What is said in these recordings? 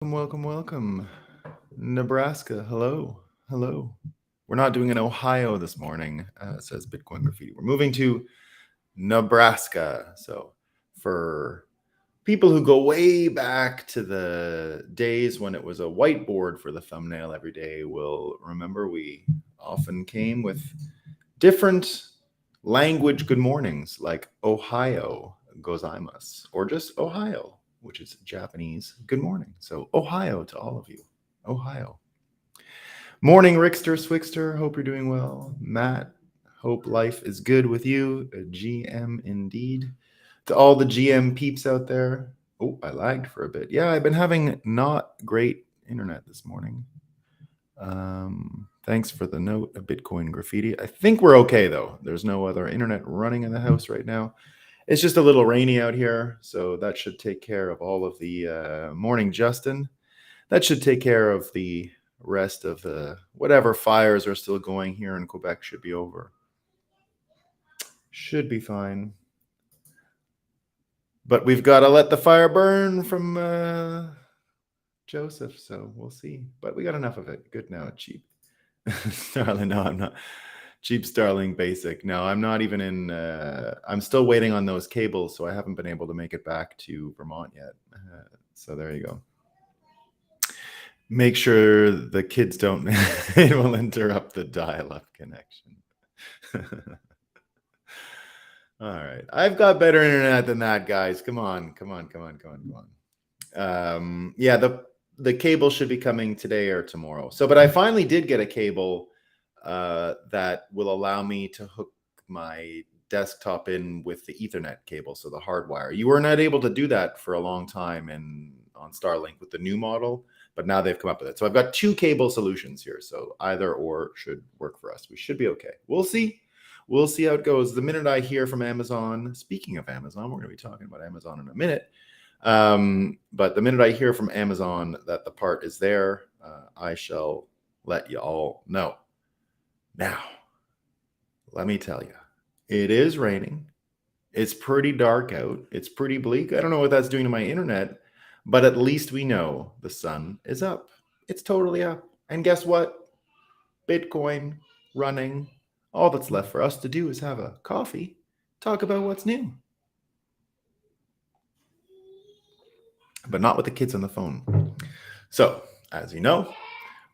Welcome. Nebraska, hello. Hello. We're not doing an Ohio this morning, says Bitcoin Graffiti. We're moving to Nebraska. So, for people who go way back to the days when it was a whiteboard for the thumbnail every day, will remember we often came with different language good mornings, like Ohio gozaimasu, or just Ohio, which is Japanese good morning. So Ohio to all of you. Ohio. Morning, Rickster, Swixter. Hope you're doing well. Matt, hope life is good with you. A GM indeed. To all the GM peeps out there. Oh, I lagged for a bit. Yeah, I've been having not great internet this morning. Thanks for the note, a Bitcoin Graffiti. I think we're okay, though. There's no other internet running in the house right now. It's just a little rainy out here, so that should take care of all of the morning, Justin. That should take care of the rest of the whatever fires are still going here in Quebec. Should be over. Should be fine. But we've got to let the fire burn from Joseph, so we'll see. But we got enough of it. Good now, cheap. Starling, no, I'm not. Cheap Starling Basic. No, I'm not even in. I'm still waiting on those cables, so I haven't been able to make it back to Vermont yet. So there you go. Make sure the kids don't. It will interrupt the dial-up connection. All right, I've got better internet than that, guys. Come on. Yeah, the cable should be coming today or tomorrow. So, but I finally did get a cable that will allow me to hook my desktop in with the Ethernet cable, so the hardwire. You were not able to do that for a long time on Starlink with the new model, but now they've come up with it. So I've got two cable solutions here, so either or should work for us. We should be okay. We'll see. We'll see how it goes. The minute I hear from Amazon, speaking of Amazon, we're going to be talking about Amazon in a minute. But the minute I hear from Amazon that the part is there, I shall let you all know. Now, let me tell you, it is raining. It's pretty dark out. It's pretty bleak. I don't know what that's doing to my internet, but at least we know the sun is up. It's totally up. And guess what? Bitcoin running. All that's left for us to do is have a coffee, talk about what's new. But not with the kids on the phone. So, as you know,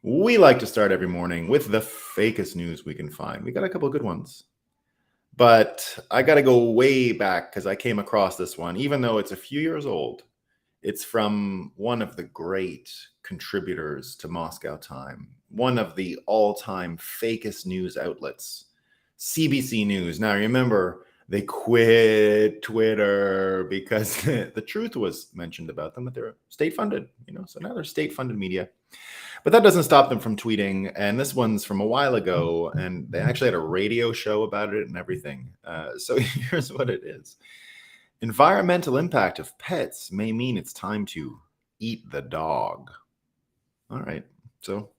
we like to start every morning with the fakest news we can find. We got a couple of good ones. But I got to go way back because I came across this one, even though it's a few years old. It's from one of the great contributors to Moscow Time, one of the all-time fakest news outlets, CBC News. Now, remember, they quit Twitter because the truth was mentioned about them, that they're state-funded, so now they're state-funded media. But that doesn't stop them from tweeting. And this one's from a while ago, and they actually had a radio show about it and everything. So here's what it is. Environmental impact of pets may mean it's time to eat the dog. All right. So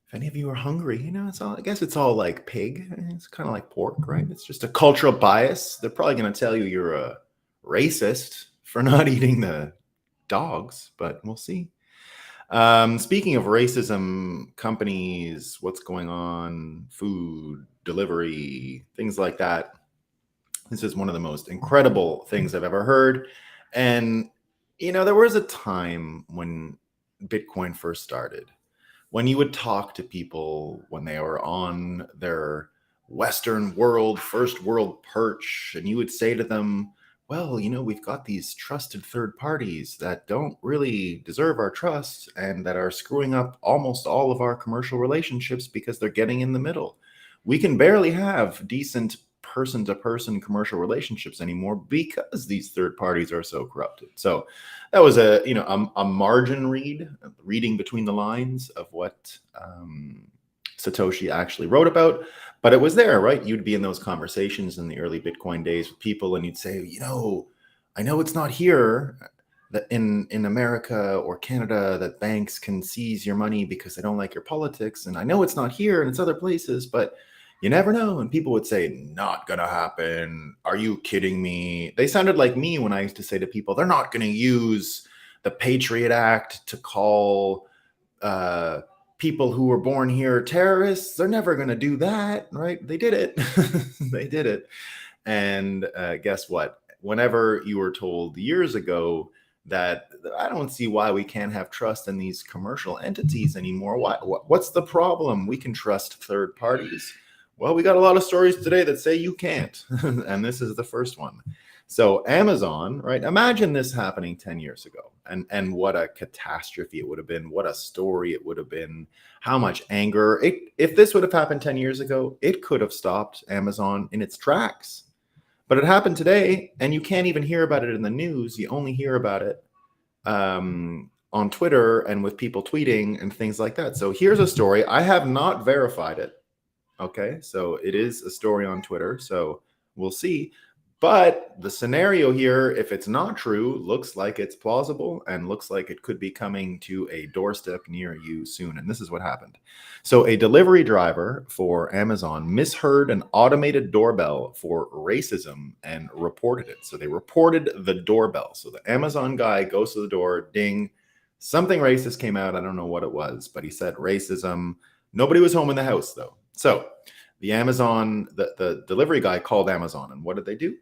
if any of you are hungry, I guess it's all like pig. It's kind of like pork, right? It's just a cultural bias. They're probably going to tell you you're a racist for not eating the dogs, but we'll see. Speaking of racism, companies, what's going on, food, delivery, things like that. This is one of the most incredible things I've ever heard. And, there was a time when Bitcoin first started, when you would talk to people when they were on their Western world, first world perch, and you would say to them, well, we've got these trusted third parties that don't really deserve our trust and that are screwing up almost all of our commercial relationships because they're getting in the middle. We can barely have decent person-to-person commercial relationships anymore because these third parties are so corrupted. So that was a margin reading between the lines of what Satoshi actually wrote about. But it was there, right? You'd be in those conversations in the early Bitcoin days with people, and you'd say, I know it's not here that in America or Canada that banks can seize your money because they don't like your politics. And I know it's not here and it's other places, but you never know. And people would say, not going to happen. Are you kidding me? They sounded like me when I used to say to people, they're not going to use the Patriot Act to call people who were born here terrorists. They're never going to do that, right? They did it. They did it. And guess what? Whenever you were told years ago that I don't see why we can't have trust in these commercial entities anymore. What's the problem? We can trust third parties. Well, we got a lot of stories today that say you can't. And this is the first one. So Amazon, right? Imagine this happening 10 years ago, and what a catastrophe it would have been. What a story it would have been. How much anger. If this would have happened 10 years ago, it could have stopped Amazon in its tracks. But it happened today, and you can't even hear about it in the news. You only hear about it on Twitter and with people tweeting and things like that. So here's a story. I have not verified it. Okay, so it is a story on Twitter. So we'll see. But the scenario here, if it's not true, looks like it's plausible and looks like it could be coming to a doorstep near you soon. And this is what happened. So a delivery driver for Amazon misheard an automated doorbell for racism and reported it. So they reported the doorbell. So the Amazon guy goes to the door, ding, something racist came out. I don't know what it was, but he said racism. Nobody was home in the house, though. So the delivery guy called Amazon, and what did they do?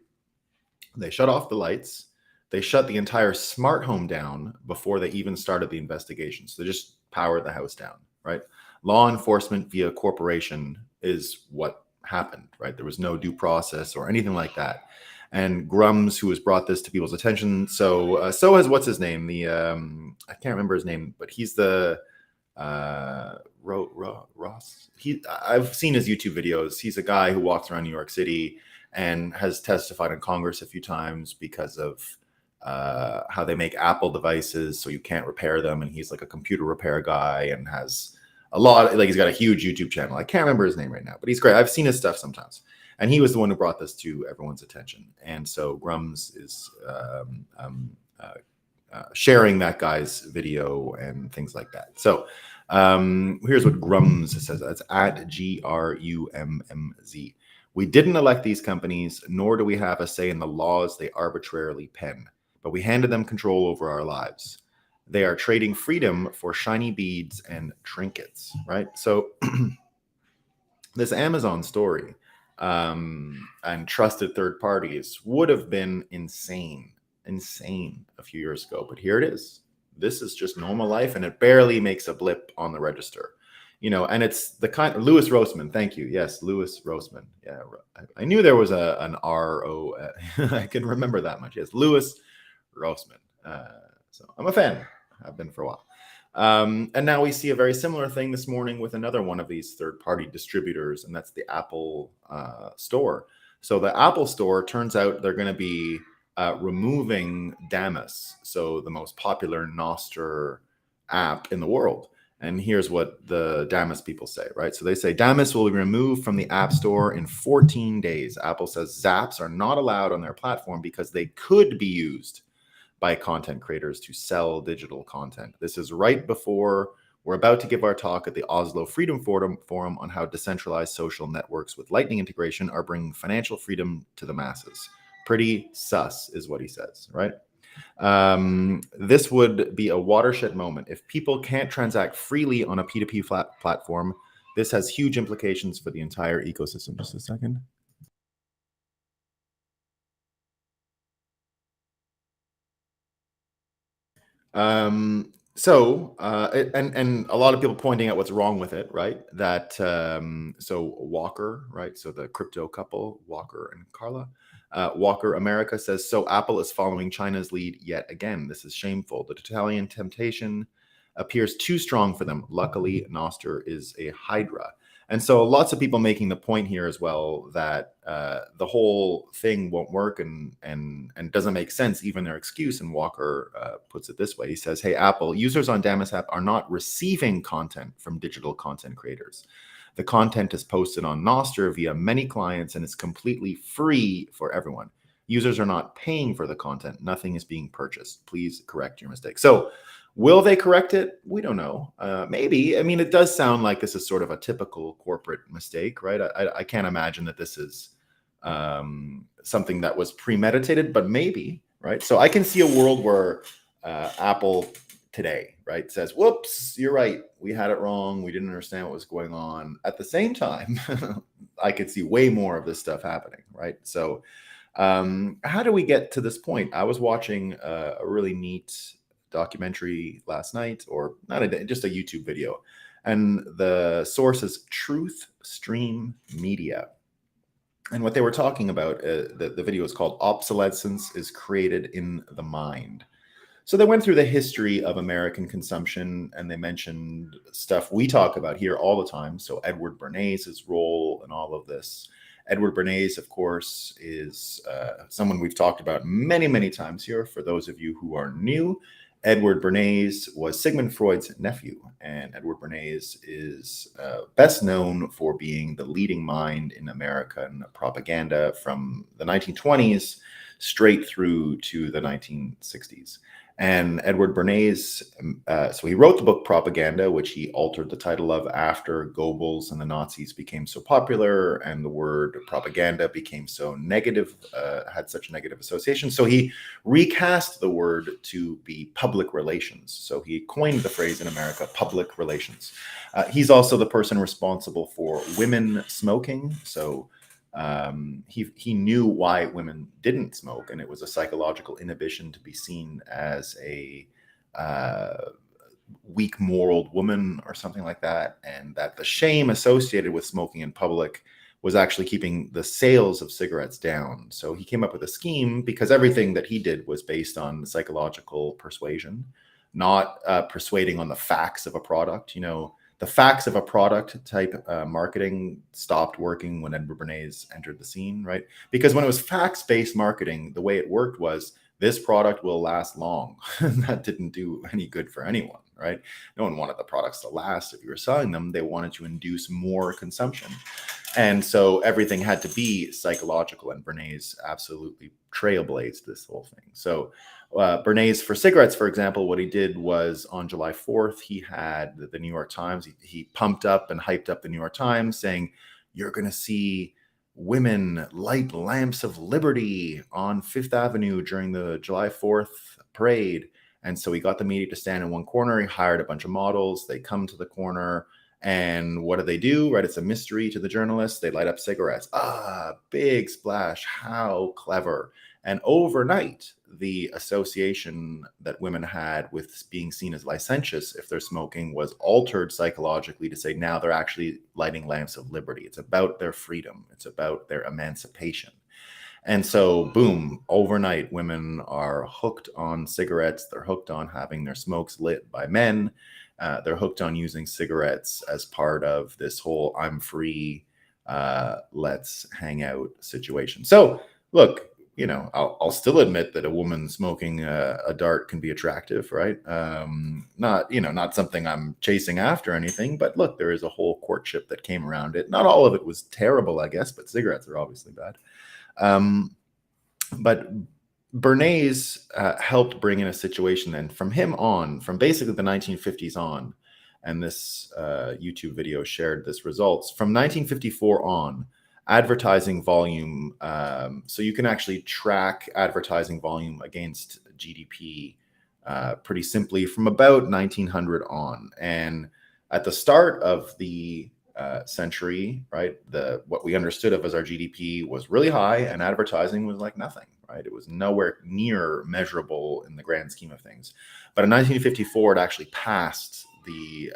They shut off the lights. They shut the entire smart home down before they even started the investigation. So they just powered the house down, right? Law enforcement via corporation is what happened, right? There was no due process or anything like that. And Grums, who has brought this to people's attention, so has what's his name? I can't remember his name, but he's the Ross. I've seen his YouTube videos. He's a guy who walks around New York City and has testified in Congress a few times because of how they make Apple devices so you can't repair them. And he's like a computer repair guy and has a lot, like he's got a huge YouTube channel. I can't remember his name right now, but he's great. I've seen his stuff sometimes. And he was the one who brought this to everyone's attention. And so Grums is sharing that guy's video and things like that. So here's what Grums says. That's at GRUMMZ. We didn't elect these companies, nor do we have a say in the laws they arbitrarily pen, but we handed them control over our lives. They are trading freedom for shiny beads and trinkets, right? So this Amazon story and trusted third parties would have been insane a few years ago, but here it is. This is just normal life, and it barely makes a blip on the register. You know, and it's the kind of Louis Roseman. Thank you. Yes, Louis Roseman. Yeah, I knew there was an R-O. I can remember that much. Yes, Louis Roseman. So I'm a fan. I've been for a while. And now we see a very similar thing this morning with another one of these third-party distributors, and that's the Apple store. So the Apple store, turns out they're going to be removing Damus, so the most popular Nostr app in the world. And here's what the Damus people say, right? So they say Damus will be removed from the App Store in 14 days. Apple says Zaps are not allowed on their platform because they could be used by content creators to sell digital content. This is right before we're about to give our talk at the Oslo Freedom Forum on how decentralized social networks with Lightning integration are bringing financial freedom to the masses. Pretty sus is what he says, right? This would be a watershed moment. If people can't transact freely on a P2P platform, this has huge implications for the entire ecosystem. Just a second. And a lot of people pointing out what's wrong with it, right? That so Walker, right? So the crypto couple, Walker and Carla. Walker America says, so Apple is following China's lead yet again. This is shameful. The Italian temptation appears too strong for them. Luckily, Nostr is a hydra. And so lots of people making the point here as well that the whole thing won't work and doesn't make sense, even their excuse. And Walker puts it this way. He says, hey, Apple, users on Damus app are not receiving content from digital content creators. The content is posted on Nostr via many clients and is completely free for everyone. Users are not paying for the content. Nothing is being purchased. Please correct your mistake. So will they correct it? We don't know. Maybe. I mean, it does sound like this is sort of a typical corporate mistake, right? I can't imagine that this is something that was premeditated, but maybe, right? So I can see a world where Apple today, right, says, whoops, you're right. We had it wrong. We didn't understand what was going on. At the same time, I could see way more of this stuff happening, right? So how do we get to this point? I was watching a really neat documentary last night, or not just a YouTube video. And the source is Truth Stream Media. And what they were talking about, the video is called Obsolescence is Created in the Mind. So they went through the history of American consumption, and they mentioned stuff we talk about here all the time. So Edward Bernays' role in all of this. Edward Bernays, of course, is someone we've talked about many, many times here. For those of you who are new, Edward Bernays was Sigmund Freud's nephew, and Edward Bernays is best known for being the leading mind in American propaganda from the 1920s straight through to the 1960s. And Edward Bernays, so he wrote the book Propaganda, which he altered the title of after Goebbels and the Nazis became so popular and the word propaganda became so negative, had such negative association. So he recast the word to be public relations. So he coined the phrase in America, public relations. He's also the person responsible for women smoking. So he knew why women didn't smoke, and it was a psychological inhibition to be seen as a weak-moraled woman or something like that, and that the shame associated with smoking in public was actually keeping the sales of cigarettes down. So he came up with a scheme, because everything that he did was based on psychological persuasion, not persuading on the facts of a product. You know, the facts of a product type marketing stopped working when Edward Bernays entered the scene, right? Because when it was facts-based marketing, the way it worked was this product will last long. That didn't do any good for anyone, right? No one wanted the products to last. If you were selling them, they wanted to induce more consumption. And so everything had to be psychological, and Bernays absolutely trailblazed this whole thing. So Bernays, for cigarettes, for example, what he did was on July 4th, he had the New York Times. He pumped up and hyped up the New York Times, saying, you're going to see women light lamps of liberty on Fifth Avenue during the July 4th parade. And so he got the media to stand in one corner. He hired a bunch of models. They come to the corner. And what do? Right? It's a mystery to the journalists. They light up cigarettes. Big splash. How clever. And overnight, the association that women had with being seen as licentious if they're smoking was altered psychologically to say now they're actually lighting lamps of liberty. It's about their freedom. It's about their emancipation. And so, boom, overnight, women are hooked on cigarettes. They're hooked on having their smokes lit by men. They're hooked on using cigarettes as part of this whole I'm free, let's hang out situation. So, look, you know, I'll still admit that a woman smoking a dart can be attractive, right? Not something I'm chasing after or anything, but look, there is a whole courtship that came around it. Not all of it was terrible, I guess, but cigarettes are obviously bad. But Bernays helped bring in a situation, and from him on, from basically the 1950s on, and this YouTube video shared this results, from 1954 on, advertising volume, so you can actually track advertising volume against GDP pretty simply from about 1900 on. And at the start of the century, right, what we understood of as our GDP was really high, and advertising was like nothing, right? It was nowhere near measurable in the grand scheme of things. But in 1954, it actually passed the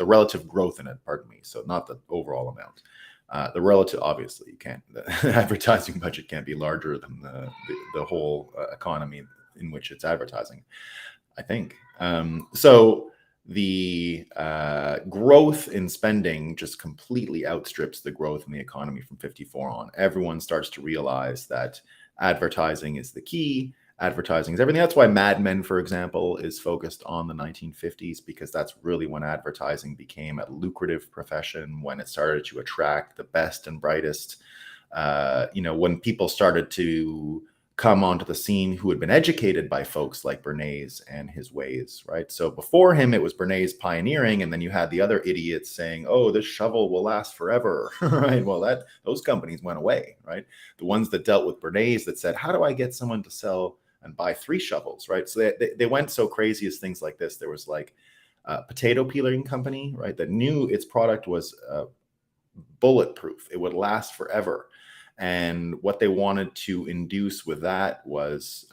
relative growth in it, pardon me, so not the overall amount. The relative, obviously, you can't. The advertising budget can't be larger than the whole economy in which it's advertising, I think. So the growth in spending just completely outstrips the growth in the economy from 54 on. Everyone starts to realize that advertising is the key. Advertising is everything. That's why Mad Men, for example, is focused on the 1950s, because that's really when advertising became a lucrative profession, when it started to attract the best and brightest. When people started to come onto the scene who had been educated by folks like Bernays and his ways, right? So before him, it was Bernays pioneering, and then you had the other idiots saying, oh, this shovel will last forever, right? Well, those companies went away, right? The ones that dealt with Bernays that said, how do I get someone to sell and buy 3 shovels, right? So they went so crazy as things like this. There was like a potato peeling company, right, that knew its product was bulletproof. It would last forever. And what they wanted to induce with that was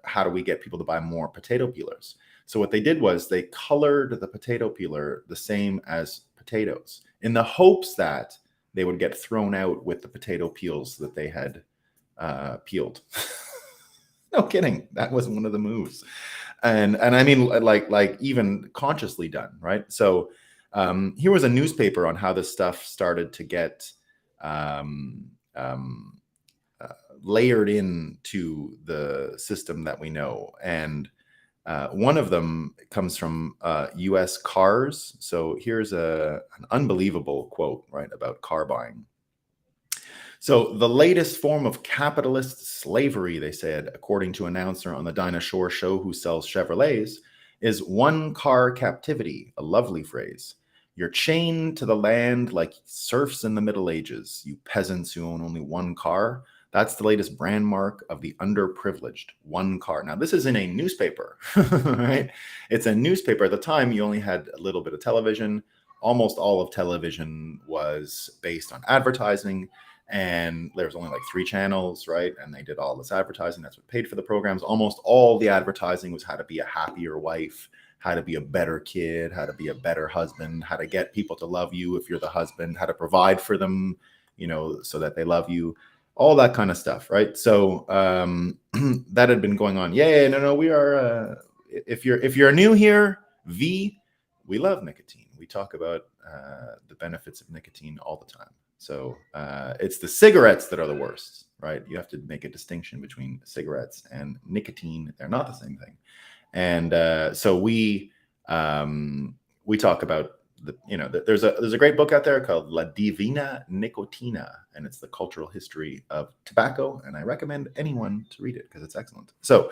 how do we get people to buy more potato peelers? So what they did was they colored the potato peeler the same as potatoes in the hopes that they would get thrown out with the potato peels that they had peeled. No kidding. That was one of the moves. And I mean, like even consciously done, right? So here was a newspaper on how this stuff started to get um, um, layered into the system that we know. And one of them comes from US cars. So here's an unbelievable quote, right, about car buying. So the latest form of capitalist slavery, they said, according to an announcer on the Dinah Shore show who sells Chevrolets, is one car captivity, a lovely phrase. You're chained to the land like serfs in the Middle Ages, you peasants who own only one car. That's the latest brand mark of the underprivileged, one car. Now, this is in a newspaper, right? It's a newspaper. At the time, you only had a little bit of television. Almost all of television was based on advertising. And there was only like 3 channels, right? And they did all this advertising. That's what paid for the programs. Almost all the advertising was how to be a happier wife, how to be a better kid, how to be a better husband, how to get people to love you if you're the husband, how to provide for them, you know, so that they love you, all that kind of stuff, right? So that had been going on. Yeah, no, we are. If you're new here, we love nicotine. We talk about the benefits of nicotine all the time. So it's the cigarettes that are the worst, right? You have to make a distinction between cigarettes and nicotine. They're not the same thing. And so we talk about there's a great book out there called La Divina Nicotina, and it's the cultural history of tobacco. And I recommend anyone to read it because it's excellent. So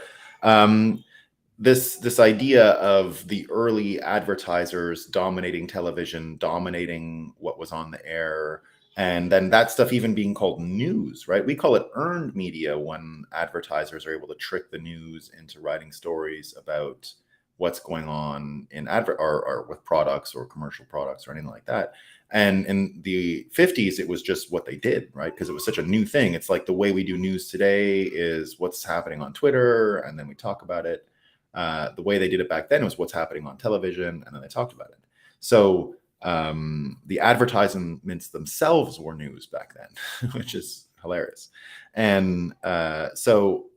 this idea of the early advertisers dominating television, dominating what was on the air, and then that stuff even being called news, right? We call it earned media when advertisers are able to trick the news into writing stories about what's going on in or with products or commercial products or anything like that. And in the 50s, it was just what they did, right? Because it was such a new thing. It's like the way we do news today is what's happening on Twitter, and then we talk about it. The way they did it back then was what's happening on television, and then they talked about it. So the advertisements themselves were news back then, which is hilarious. And so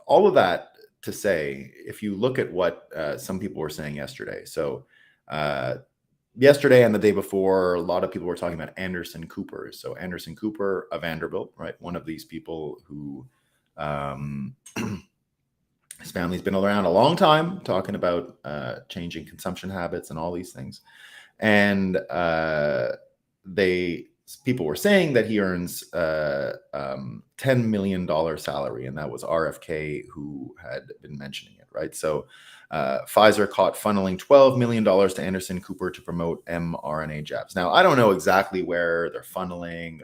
all of that to say, if you look at what some people were saying yesterday, so yesterday and the day before, a lot of people were talking about Anderson Cooper. So Anderson Cooper of Vanderbilt, right? One of these people who his family's been around a long time talking about changing consumption habits and all these things. And people were saying that he earns $10 million salary, and that was RFK who had been mentioning it, right? So Pfizer caught funneling $12 million to Anderson Cooper to promote mRNA jabs. Now, I don't know exactly where they're funneling,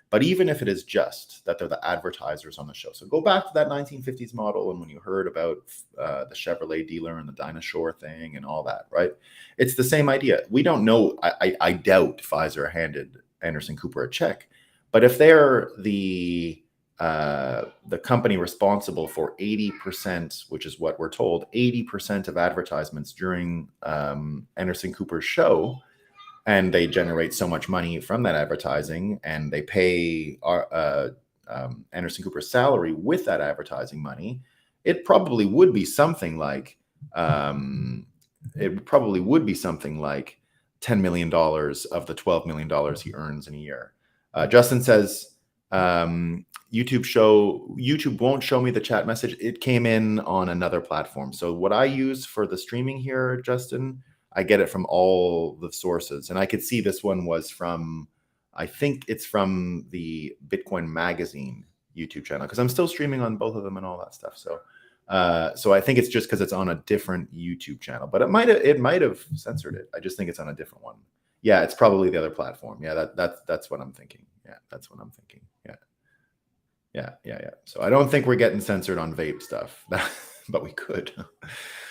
but even if it is just that they're the advertisers on the show. So go back to that 1950s model, and when you heard about the Chevrolet dealer and the Dinah Shore thing and all that, right? It's the same idea. We don't know. I doubt Pfizer handed Anderson Cooper a check, but if they're the company responsible for 80%, which is what we're told, 80% of advertisements during Anderson Cooper's show, and they generate so much money from that advertising, and they pay Anderson Cooper's salary with that advertising money, it probably would be something like $10 million of the $12 million he earns in a year. Justin says, YouTube won't show me the chat message. It came in on another platform. So what I use for the streaming here, Justin, I get it from all the sources. And I could see this one was from, I think it's from the Bitcoin Magazine YouTube channel, because I'm still streaming on both of them and all that stuff. So I think it's just because it's on a different YouTube channel, but it might have censored it. I just think it's on a different one. Yeah, it's probably the other platform. Yeah, that's what I'm thinking. Yeah, that's what I'm thinking. Yeah. Yeah. So I don't think we're getting censored on vape stuff, but we could.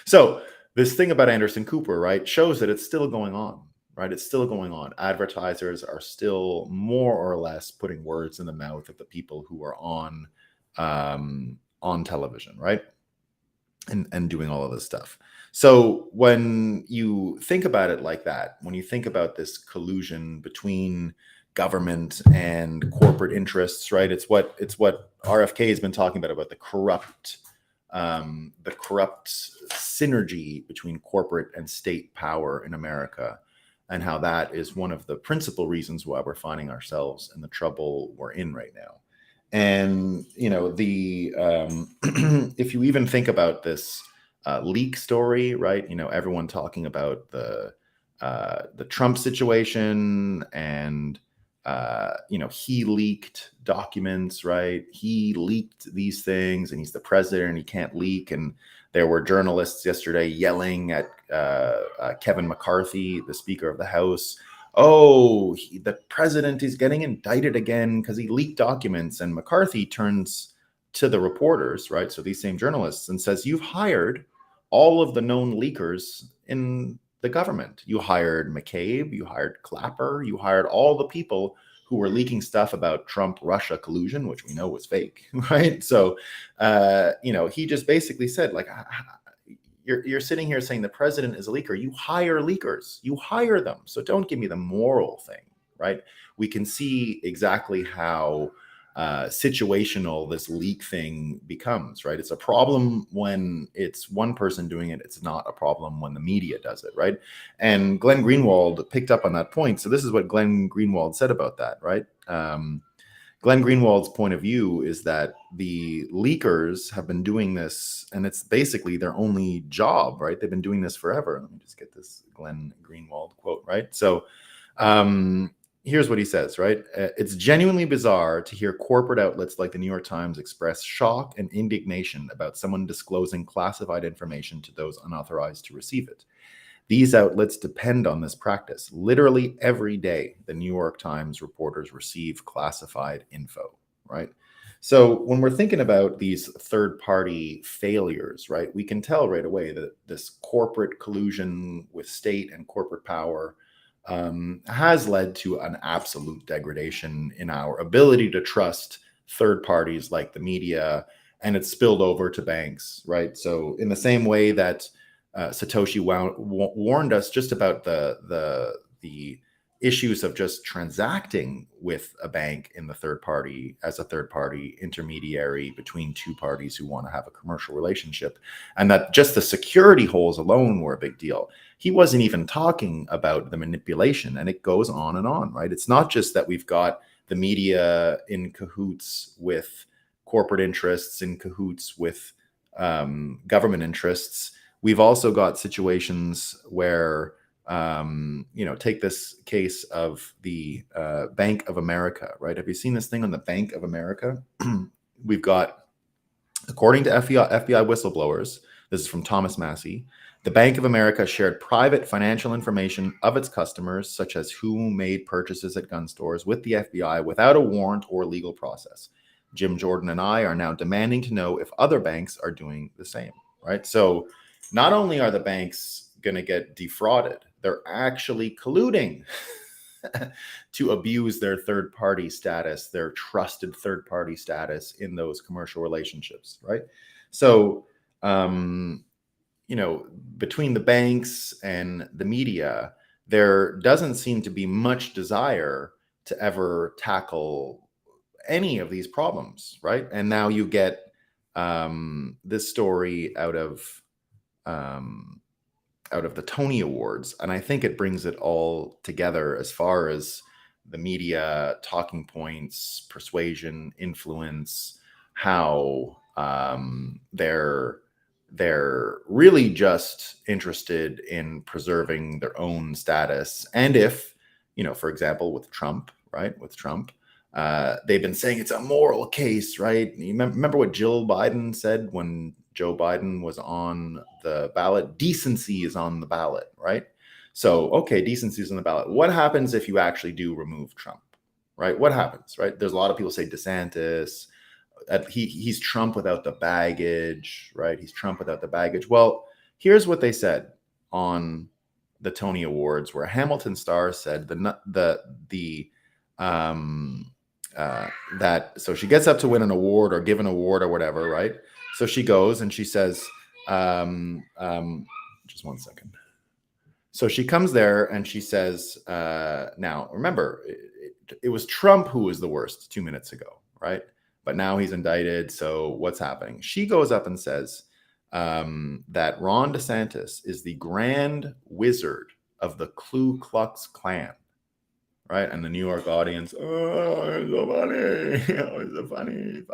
So this thing about Anderson Cooper, right, shows that it's still going on, right? It's still going on. Advertisers are still more or less putting words in the mouth of the people who are on television, right? And doing all of this stuff. So when you think about it like that, when you think about this collusion between government and corporate interests, right? It's what RFK has been talking about the corrupt synergy between corporate and state power in America, and how that is one of the principal reasons why we're finding ourselves in the trouble we're in right now. And the if you even think about this leak story, right? Everyone talking about the Trump situation, and he leaked documents, right? He leaked these things, and he's the president, and he can't leak. And there were journalists yesterday yelling at Kevin McCarthy, the Speaker of the House. Oh, the president is getting indicted again because he leaked documents. And McCarthy turns to the reporters, right? So these same journalists, and says, you've hired all of the known leakers in the government. You hired McCabe, you hired Clapper, you hired all the people who were leaking stuff about Trump-Russia collusion, which we know was fake, right? So, he just basically said, like, you're sitting here saying the president is a leaker. You hire leakers. You hire them. So don't give me the moral thing, right? We can see exactly how situational this leak thing becomes, right? It's a problem when it's one person doing it. It's not a problem when the media does it, right? And Glenn Greenwald picked up on that point. So this is what Glenn Greenwald said about that, right? Glenn Greenwald's point of view is that the leakers have been doing this, and it's basically their only job, right? They've been doing this forever. Let me just get this Glenn Greenwald quote, right? So here's what he says, right? It's genuinely bizarre to hear corporate outlets like the New York Times express shock and indignation about someone disclosing classified information to those unauthorized to receive it. These outlets depend on this practice. Literally every day, the New York Times reporters receive classified info, right? So when we're thinking about these third-party failures, right, we can tell right away that this corporate collusion with state and corporate power has led to an absolute degradation in our ability to trust third parties like the media, and it's spilled over to banks, right? So in the same way that Satoshi warned us just about the issues of just transacting with a bank in the third party as a third party intermediary between two parties who want to have a commercial relationship, and that just the security holes alone were a big deal. He wasn't even talking about the manipulation, and it goes on and on, right? It's not just that we've got the media in cahoots with corporate interests, in cahoots with government interests. We've also got situations where, take this case of the Bank of America, right? Have you seen this thing on the Bank of America? We've got, according to FBI whistleblowers, this is from Thomas Massey, the Bank of America shared private financial information of its customers, such as who made purchases at gun stores, with the FBI without a warrant or legal process. Jim Jordan and I are now demanding to know if other banks are doing the same, right? So not only are the banks going to get defrauded, they're actually colluding to abuse their third-party status, their trusted third-party status in those commercial relationships, right? So, between the banks and the media, there doesn't seem to be much desire to ever tackle any of these problems, right? And now you get this story out of the Tony Awards, and I think it brings it all together as far as the media talking points, persuasion, influence, how they're really just interested in preserving their own status. And if, for example, with Trump, right? With Trump, they've been saying it's a moral case, right? You remember what Jill Biden said when Joe Biden was on the ballot? Decency is on the ballot, right? So, okay, decency is on the ballot. What happens if you actually do remove Trump, right? What happens, right? There's a lot of people say DeSantis, he's Trump without the baggage, right? He's Trump without the baggage. Well, here's what they said on the Tony Awards, where Hamilton Starr said that so she gets up to win an award or give an award or whatever, right? So she goes and she says, just one second. So she comes there and she says, now remember, it was Trump who was the worst 2 minutes ago, right? But now he's indicted. So what's happening? She goes up and says that Ron DeSantis is the grand wizard of the Ku Klux Klan, right? And the New York audience, oh, it's so funny. Oh, it's so funny.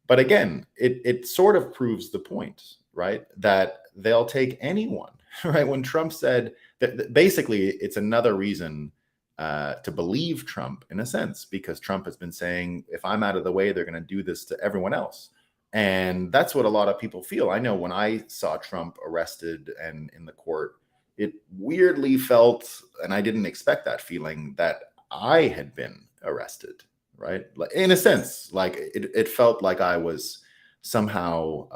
But again, it sort of proves the point, right? That they'll take anyone, right? When Trump said that basically it's another reason to believe Trump in a sense, because Trump has been saying, if I'm out of the way, they're going to do this to everyone else. And that's what a lot of people feel. I know when I saw Trump arrested and in the court, it weirdly felt, and I didn't expect that feeling, that I had been arrested, right? Like, in a sense, like it felt like I was somehow,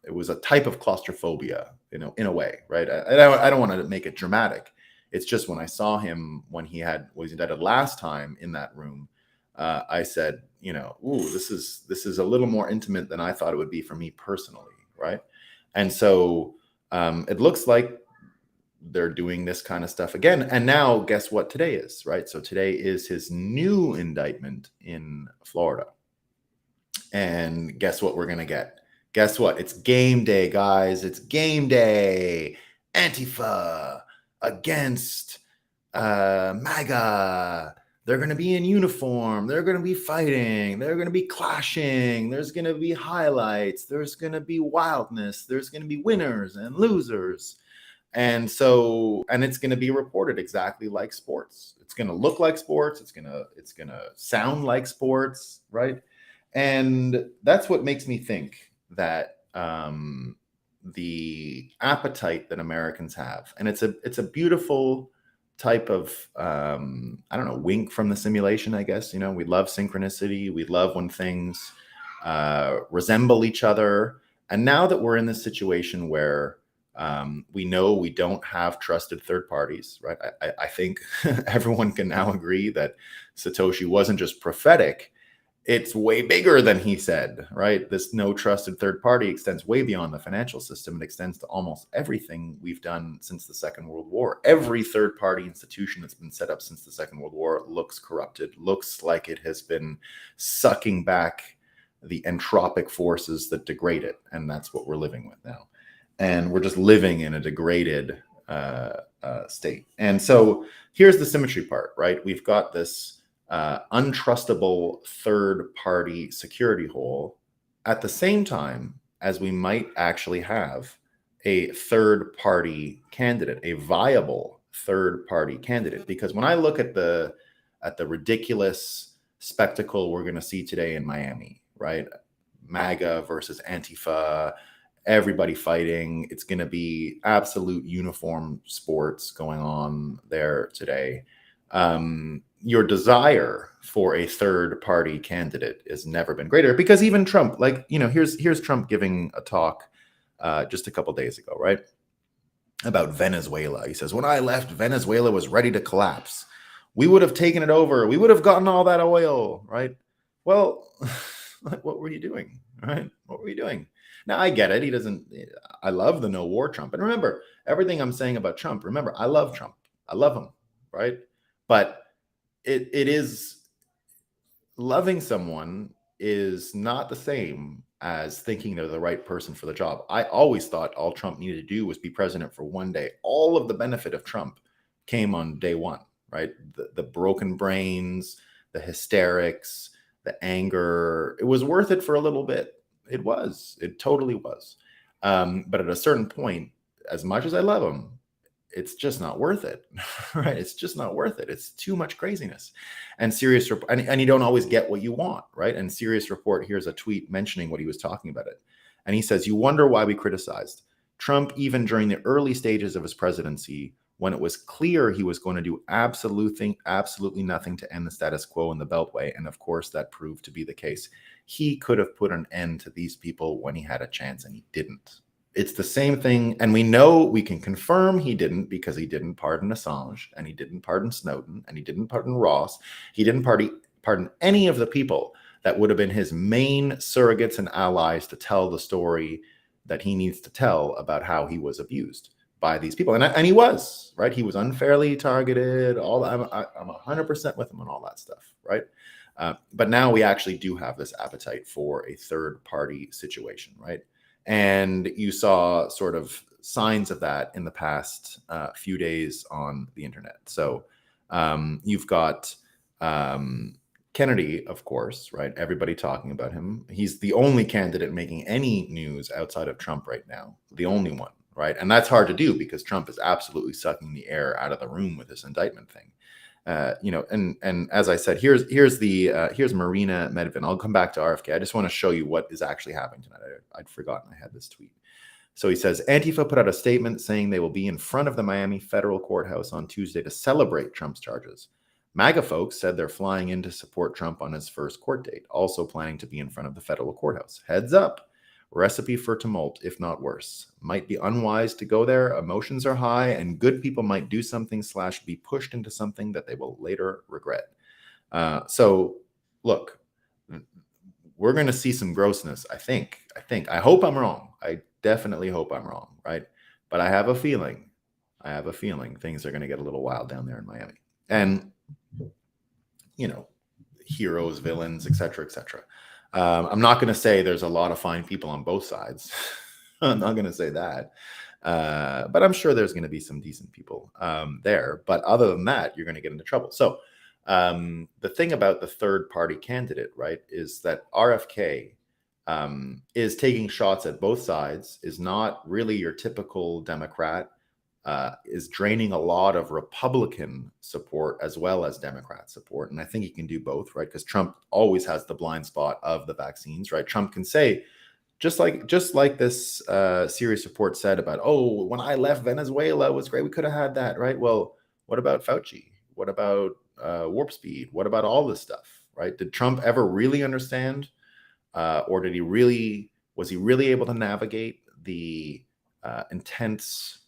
it was a type of claustrophobia, you know, in a way, right? I don't want to make it dramatic. It's just when I saw him when he was indicted last time in that room, I said, you know, ooh, this is a little more intimate than I thought it would be for me personally, right? And so it looks like they're doing this kind of stuff again. And now guess what today is, right? So today is his new indictment in Florida. And guess what we're going to get? Guess what? It's game day, guys. It's game day. Antifa against MAGA. They're going to be in uniform. They're going to be fighting. They're going to be clashing. There's going to be highlights. There's going to be wildness. There's going to be winners and losers. And so, and it's going to be reported exactly like sports. It's going to look like sports. It's going to sound like sports, right? And that's what makes me think that the appetite that Americans have, and it's a beautiful type of I don't know, wink from the simulation, I guess. You know, we love synchronicity. We love when things resemble each other. And now that we're in this situation where we know we don't have trusted third parties, right? I think everyone can now agree that Satoshi wasn't just prophetic. It's way bigger than he said, right? This no trusted third party extends way beyond the financial system. It extends to almost everything we've done since the Second World War. Every third party institution that's been set up since the Second World War looks corrupted, looks like it has been sucking back the entropic forces that degrade it. And that's what we're living with now. And we're just living in a degraded state. And so here's the symmetry part, right? We've got this untrustable third-party security hole at the same time as we might actually have a third-party candidate, a viable third-party candidate. Because when I look at the ridiculous spectacle we're going to see today in Miami, right? MAGA versus Antifa, everybody fighting. It's going to be absolute uniform sports going on there today. Your desire for a third party candidate has never been greater, because even Trump, like, you know, here's Trump giving a talk just a couple days ago, right? About Venezuela. He says, when I left, Venezuela was ready to collapse. We would have taken it over. We would have gotten all that oil, right? Well, what were you doing, right? What were you doing? Now, I get it. I love the no war Trump. And remember, everything I'm saying about Trump, remember, I love Trump. I love him, right? But it is, loving someone is not the same as thinking they're the right person for the job. I always thought all Trump needed to do was be president for one day. All of the benefit of Trump came on day one, right? The broken brains, the hysterics, the anger. It was worth it for a little bit. It was. It totally was. But at a certain point, as much as I love him, it's just not worth it, right? It's just not worth it. It's too much craziness. And and you don't always get what you want, right? And Serious Report, here's a tweet mentioning what he was talking about it. And he says, you wonder why we criticized Trump even during the early stages of his presidency when it was clear he was going to do absolutely nothing to end the status quo in the Beltway. And of course, that proved to be the case. He could have put an end to these people when he had a chance, and he didn't. It's the same thing. And we can confirm he didn't, because he didn't pardon Assange, and he didn't pardon Snowden, and he didn't pardon Ross. He didn't pardon any of the people that would have been his main surrogates and allies to tell the story that he needs to tell about how he was abused by these people. And he was, right? He was unfairly targeted. I'm 100% with him on all that stuff, right? But now we actually do have this appetite for a third party situation, right? And you saw sort of signs of that in the past few days on the internet. So you've got Kennedy, of course, right? Everybody talking about him. He's the only candidate making any news outside of Trump right now, the only one, right? And that's hard to do because Trump is absolutely sucking the air out of the room with this indictment thing. And as I said, here's Marina Medvin. I'll come back to RFK. I just want to show you what is actually happening tonight. I'd forgotten I had this tweet. So he says, Antifa put out a statement saying they will be in front of the Miami federal courthouse on Tuesday to celebrate Trump's charges. MAGA folks said they're flying in to support Trump on his first court date, also planning to be in front of the federal courthouse. Heads up. Recipe for tumult, if not worse. Might be unwise to go there. Emotions are high, and good people might do something / be pushed into something that they will later regret. So, look, we're going to see some grossness, I think. I hope I'm wrong. I definitely hope I'm wrong, right? But I have a feeling things are going to get a little wild down there in Miami. And, heroes, villains, etc., etc. I'm not going to say there's a lot of fine people on both sides. I'm not going to say that. But I'm sure there's going to be some decent people there. But other than that, you're going to get into trouble. So the thing about the third party candidate, right, is that RFK is taking shots at both sides, is not really your typical Democrat, is draining a lot of Republican support as well as Democrat support. And I think he can do both, right? Because Trump always has the blind spot of the vaccines, right? Trump can say, just like this series report said about, oh, when I left Venezuela, it was great. We could have had that, right? Well, what about Fauci? What about warp speed? What about all this stuff, right? Did Trump ever really understand? Or was he really able to navigate the intense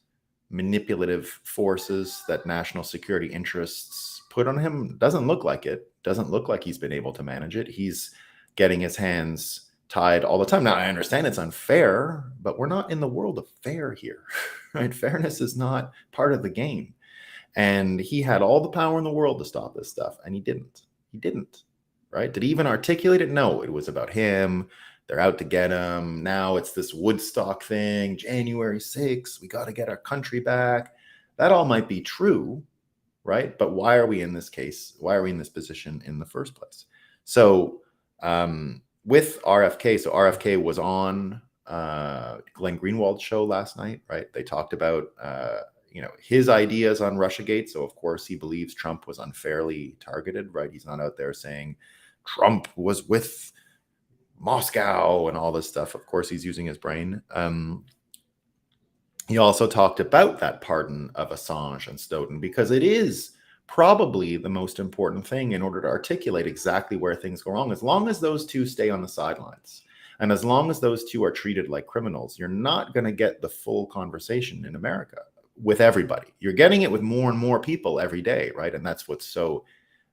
manipulative forces that national security interests put on him? Doesn't look like it. Doesn't look like he's been able to manage it. He's getting his hands tied all the time. Now, I understand it's unfair, but we're not in the world of fair here, right? Fairness is not part of the game. And he had all the power in the world to stop this stuff, and he didn't. He didn't, right? Did he even articulate it? No, it was about him. They're out to get him. Now it's this Woodstock thing, January 6th. We got to get our country back. That all might be true, right? But why are we in this case? Why are we in this position in the first place? So with RFK, so RFK was on Glenn Greenwald's show last night, right? They talked about his ideas on Russiagate. So of course he believes Trump was unfairly targeted, right? He's not out there saying Trump was with Moscow and all this stuff. Of course, he's using his brain. He also talked about that pardon of Assange and Snowden because it is probably the most important thing in order to articulate exactly where things go wrong. As long as those two stay on the sidelines and as long as those two are treated like criminals, you're not going to get the full conversation in America with everybody. You're getting it with more and more people every day, right? And that's what's so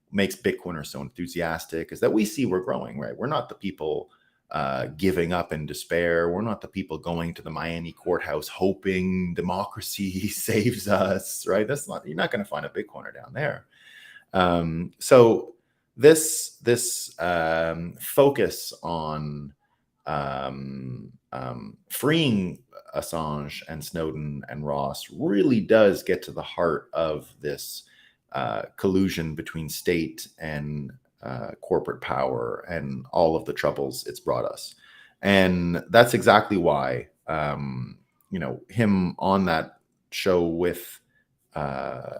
makes Bitcoiners so enthusiastic, is that we see we're growing, right? We're not the people giving up in despair. We're not the people going to the Miami courthouse hoping democracy saves us, right? You're not going to find a Bitcoiner down there. So this focus on freeing Assange and Snowden and Ross really does get to the heart of this collusion between state and corporate power and all of the troubles it's brought us. And that's exactly why, him on that show with Glenn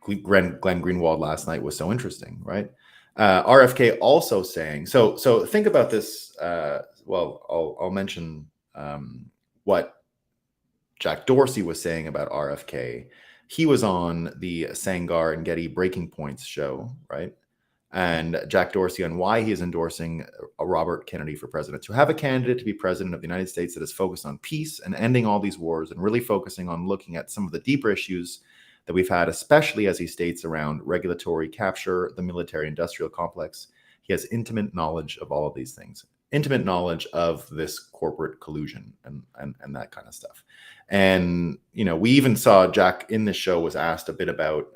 Greenwald last night was so interesting, right? RFK also saying, so think about this. I'll mention what Jack Dorsey was saying about RFK. he was on the Sangar and Getty Breaking Points show, right? And Jack Dorsey on why he is endorsing Robert Kennedy for president. To have a candidate to be president of the United States that is focused on peace and ending all these wars and really focusing on looking at some of the deeper issues that we've had, especially as he states around regulatory capture, the military industrial complex. He has intimate knowledge of all of these things, intimate knowledge of this corporate collusion and that kind of stuff. And, you know, we even saw Jack in this show was asked a bit about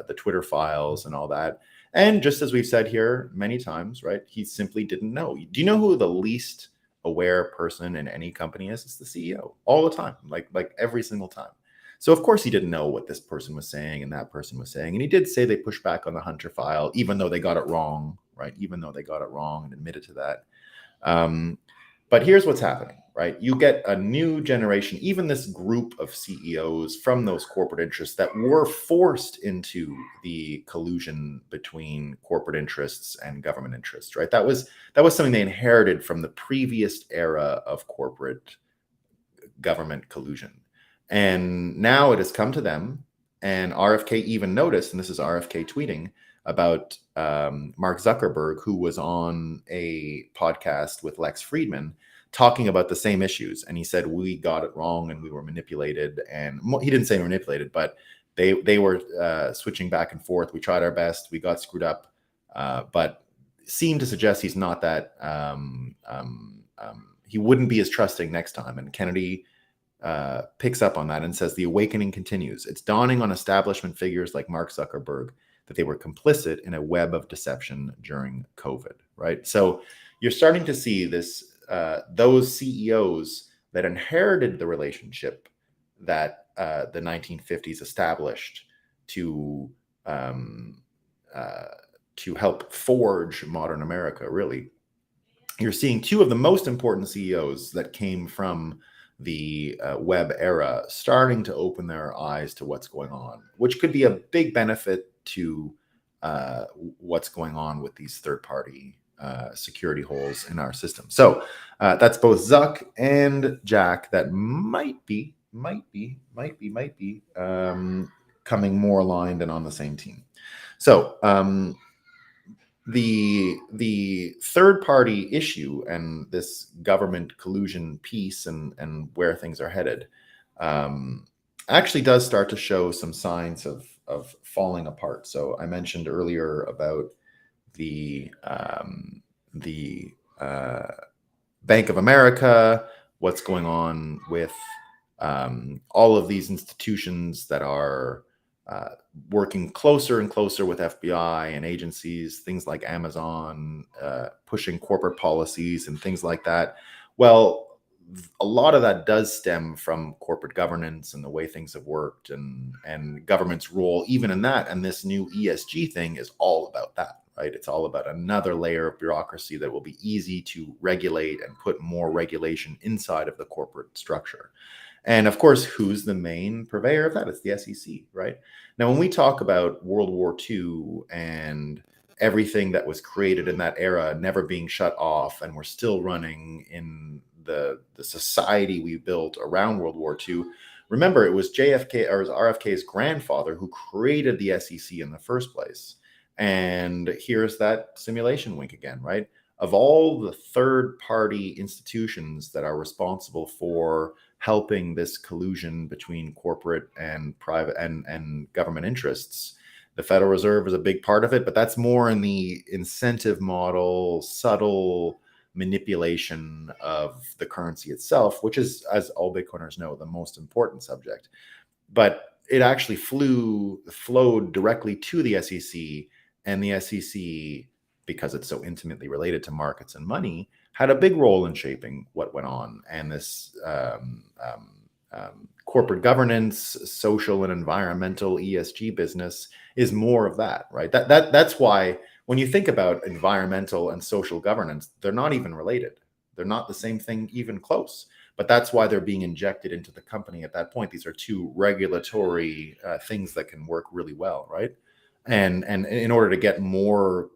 the Twitter files and all that. And just as we've said here many times, right, he simply didn't know. Do you know who the least aware person in any company is? It's the CEO all the time, like every single time. So of course he didn't know what this person was saying and that person was saying. And he did say they pushed back on the Hunter file, even though they got it wrong, right? Even though they got it wrong and admitted to that. But here's what's happening, right? You get a new generation, even this group of CEOs from those corporate interests that were forced into the collusion between corporate interests and government interests, right? That was something they inherited from the previous era of corporate government collusion. And now it has come to them, and RFK even noticed, and this is RFK tweeting about Mark Zuckerberg, who was on a podcast with Lex Friedman talking about the same issues. And he said, we got it wrong and we were manipulated. And he didn't say manipulated, but they were switching back and forth. We tried our best. We got screwed up, but seemed to suggest he's not that, he wouldn't be as trusting next time. And Kennedy picks up on that and says the awakening continues. It's dawning on establishment figures like Mark Zuckerberg that they were complicit in a web of deception during COVID, right? So you're starting to see this, those CEOs that inherited the relationship that the 1950s established to help forge modern America, really. You're seeing two of the most important CEOs that came from the web era starting to open their eyes to what's going on, which could be a big benefit to what's going on with these third-party security holes in our system. So that's both Zuck and Jack that might be coming more aligned and on the same team. So the third party issue and this government collusion piece and where things are headed actually does start to show some signs of falling apart. So I mentioned earlier about the Bank of America, what's going on with all of these institutions that are working closer and closer with FBI and agencies, things like Amazon, pushing corporate policies and things like that. Well, a lot of that does stem from corporate governance and the way things have worked and government's role even in that. And this new ESG thing is all about that, right? It's all about another layer of bureaucracy that will be easy to regulate and put more regulation inside of the corporate structure. And of course, who's the main purveyor of that? It's the SEC, right? Now, when we talk about World War II and everything that was created in that era never being shut off, and we're still running in the society we built around World War II, remember, it was JFK or it was RFK's grandfather who created the SEC in the first place. And here's that simulation wink again, right? Of all the third-party institutions that are responsible for helping this collusion between corporate and private and government interests, the Federal Reserve is a big part of it, but that's more in the incentive model, subtle manipulation of the currency itself, which is, as all Bitcoiners know, the most important subject. But it actually flowed directly to the SEC, and the SEC, because it's so intimately related to markets and money, had a big role in shaping what went on. And this corporate governance, social and environmental ESG business is more of that, right? That's why when you think about environmental and social governance, they're not even related. They're not the same thing, even close. But that's why they're being injected into the company at that point. These are two regulatory things that can work really well, right? And in order to get more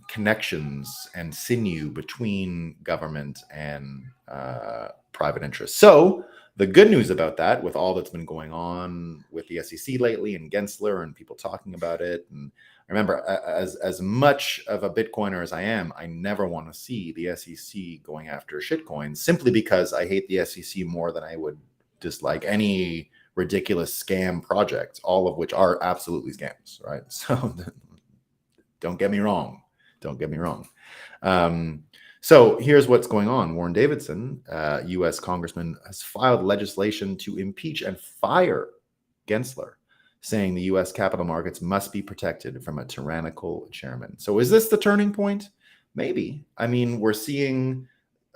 connections and sinew between government and private interests. So The good news about that, with all that's been going on with the SEC lately and Gensler and people talking about it, and remember, as much of a Bitcoiner as I am, I never want to see the SEC going after shitcoins, simply because I hate the SEC more than I would dislike any ridiculous scam projects, all of which are absolutely scams, right? So don't get me wrong. Don't get me wrong. So here's what's going on. Warren Davidson, U.S. congressman, has filed legislation to impeach and fire Gensler, saying the U.S. capital markets must be protected from a tyrannical chairman. So is this the turning point? Maybe. I mean, we're seeing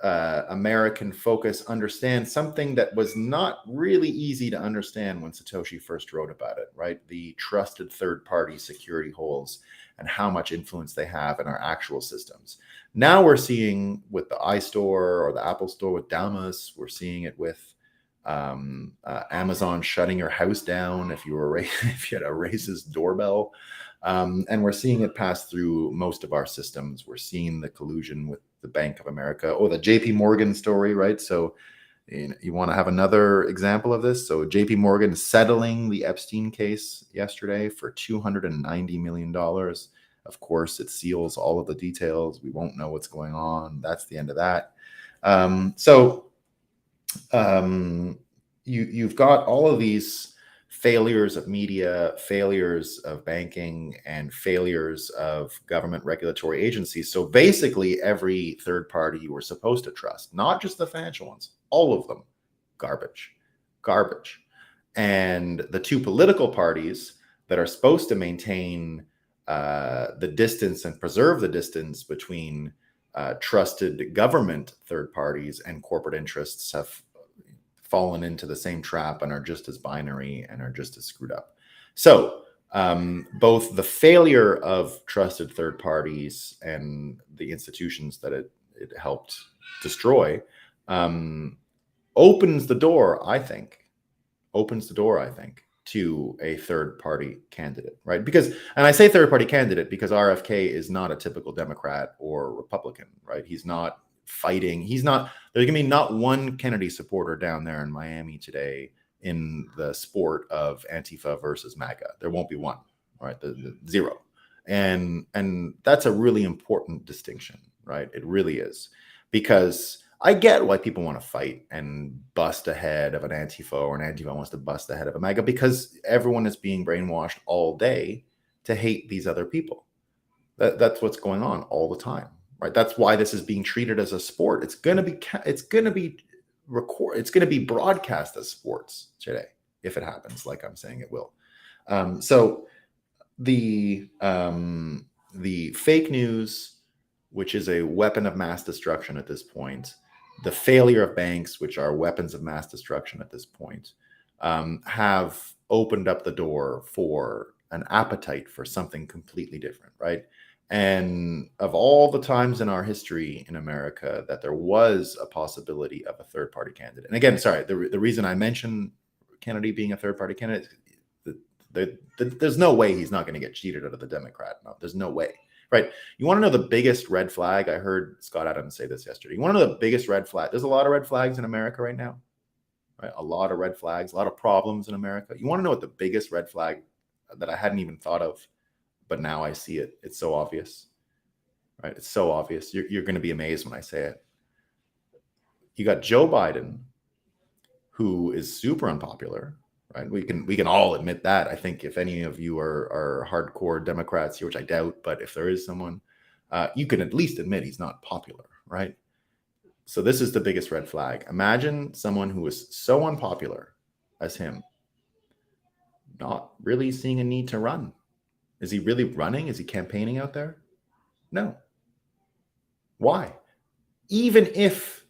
American focus understand something that was not really easy to understand when Satoshi first wrote about it, right? The trusted third-party security holes and how much influence they have in our actual systems. Now we're seeing with the iStore or the Apple Store with Damus, we're seeing it with Amazon shutting your house down if you had a racist doorbell. And we're seeing it pass through most of our systems. We're seeing the collusion with the Bank of America, or the JP Morgan story, right? So you want to have another example of this? So JP Morgan settling the Epstein case yesterday for $290 million. Of course, it seals all of the details. We won't know what's going on. That's the end of that. You've got all of these failures of media, failures of banking, and failures of government regulatory agencies. So basically, every third party you were supposed to trust, not just the financial ones, all of them, garbage. And the two political parties that are supposed to maintain the distance and preserve the distance between trusted government third parties and corporate interests have fallen into the same trap and are just as binary and are just as screwed up. So both the failure of trusted third parties and the institutions that it helped destroy opens the door, I think, to a third party candidate, right? Because, and I say third party candidate because RFK is not a typical Democrat or Republican, right? He's not fighting. There's going to be not one Kennedy supporter down there in Miami today in the sport of Antifa versus MAGA. There won't be one, right? The zero. And that's a really important distinction, right? It really is, because I get why people want to fight and bust ahead of an Antifa, or an Antifa wants to bust ahead of a MAGA, because everyone is being brainwashed all day to hate these other people. That's what's going on all the time, right? That's why this is being treated as a sport. It's going to be broadcast as sports today if it happens, like I'm saying it will. So the fake news, which is a weapon of mass destruction at this point, the failure of banks, which are weapons of mass destruction at this point, have opened up the door for an appetite for something completely different, right? And of all the times in our history in America that there was a possibility of a third-party candidate, and again, sorry, the reason I mention Kennedy being a third-party candidate, there's no way he's not going to get cheated out of the Democrat. No, there's no way. Right. You want to know the biggest red flag? I heard Scott Adams say this yesterday. You want to know the biggest red flag? There's a lot of red flags in America right now. Right? A lot of red flags, a lot of problems in America. You want to know what the biggest red flag that I hadn't even thought of, but now I see it. It's so obvious. Right? It's so obvious. You're going to be amazed when I say it. You got Joe Biden, who is super unpopular. Right? We can all admit that. I think if any of you are hardcore Democrats here, which I doubt, but if there is someone, you can at least admit he's not popular, right? So this is the biggest red flag. Imagine someone who is so unpopular as him, not really seeing a need to run. Is he really running? Is he campaigning out there? No. Why? Even if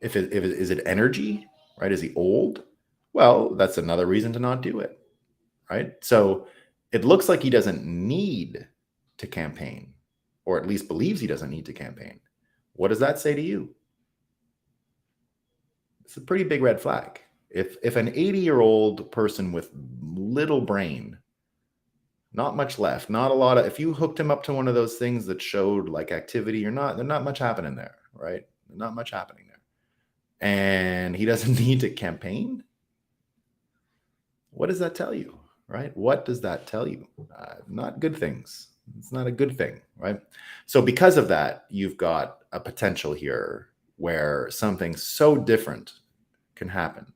is it energy, right? Is he old? Well, that's another reason to not do it, right? So it looks like he doesn't need to campaign, or at least believes he doesn't need to campaign. What does that say to you? It's a pretty big red flag. If an 80-year-old person with little brain, not much left, not a lot of, if you hooked him up to one of those things that showed like activity or not, there's not much happening there, right? Not much happening there. and he doesn't need to campaign. What does that tell you, right? What does that tell you? Not good things. It's not a good thing, right? So because of that, you've got a potential here where something so different can happen.